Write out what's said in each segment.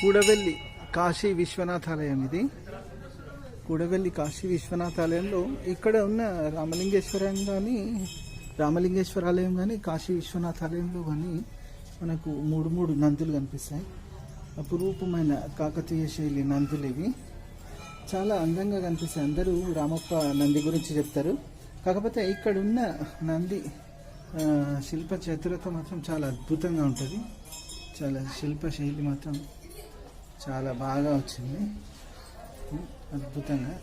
కూడవెల్లి కాశీ విశ్వనాథాలయం. ఇది కూడవెల్లి కాశీ విశ్వనాథాలయంలో ఇక్కడ ఉన్న రామలింగేశ్వరాలయం కానీ కాశీ విశ్వనాథాలయంలో కానీ మనకు మూడు నందులు కనిపిస్తాయి. అపురూపమైన కాకతీయ శైలి నందులు ఇవి. చాలా అందంగా కనిపిస్తాయి. అందరూ రామప్ప నంది గురించి చెప్తారు. కాకపోతే ఇక్కడ ఉన్న నంది శిల్ప చతురత మాత్రం చాలా అద్భుతంగా ఉంటుంది. చాలా శిల్ప శైలి మాత్రం చాలా బాగా వచ్చింది, అద్భుతంగా.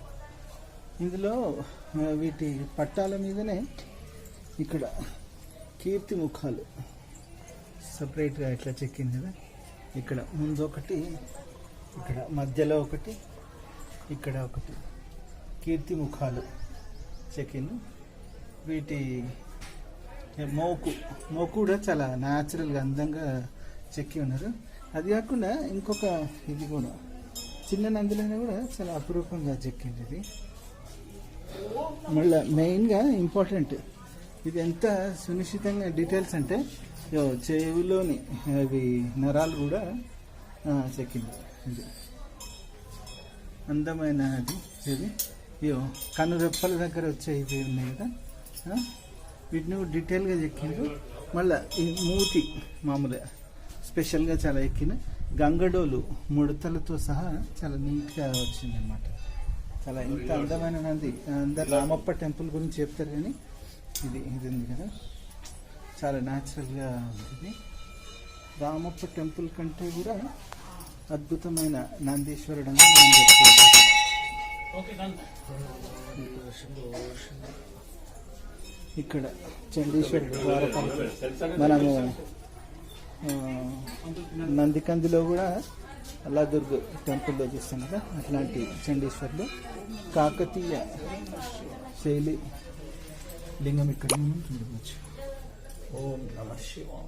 ఇందులో వీటి పట్టాల మీదనే ఇక్కడ కీర్తి ముఖాలు సపరేట్గా ఇట్లా చెక్కింది కదా. ఇక్కడ ముందు ఒకటి, ఇక్కడ మధ్యలో ఒకటి, ఇక్కడ ఒకటి కీర్తి ముఖాలు చెక్కింది. వీటి మోకు కూడా చాలా న్యాచురల్గా అందంగా చెక్కి ఉన్నారు. అది కాకుండా ఇంకొక ఇది కూడా చిన్న నందులైనా కూడా చాలా అపురూపంగా చెక్కింది ఇది. మళ్ళీ మెయిన్గా ఇంపార్టెంట్, ఇది ఎంత సునిశ్చితంగా డీటెయిల్స్ అంటే చెవులోని అవి నరాలు కూడా చెక్కింది. ఇది అందమైన అది. ఇది కన్ను రెప్పల దగ్గర వచ్చే ఇవి ఉన్నాయి కదా, వీటిని డీటెయిల్గా చెక్కిండ్రు. మళ్ళీ ఈ మూతి మామూలుగా స్పెషల్గా చాలా ఎక్కిన గంగడోలు ముడతలతో సహా చాలా నీట్గా వచ్చింది అన్నమాట. చాలా ఇంత అందమైన నంది. అందరు రామప్ప టెంపుల్ గురించి చెప్తారు కానీ ఇది ఉంది కదా, చాలా న్యాచురల్గా ఉంటుంది. రామప్ప టెంపుల్ కంటే కూడా అద్భుతమైన నందీశ్వరుడు అని మనం చెప్పుకోవచ్చు. ఇక్కడ చండీశ్వరుడు ద్వారపాలకుడు. మనము నందికందిలో కూడా అల్లాదుర్గ్ టెంపుల్లో చూస్తాం కదా, అట్లాంటి చండీశ్వరుడు కాకతీయ శైలి లింగం ఇక్కడ మనం చూడవచ్చు. ఓం నమః శివాయ.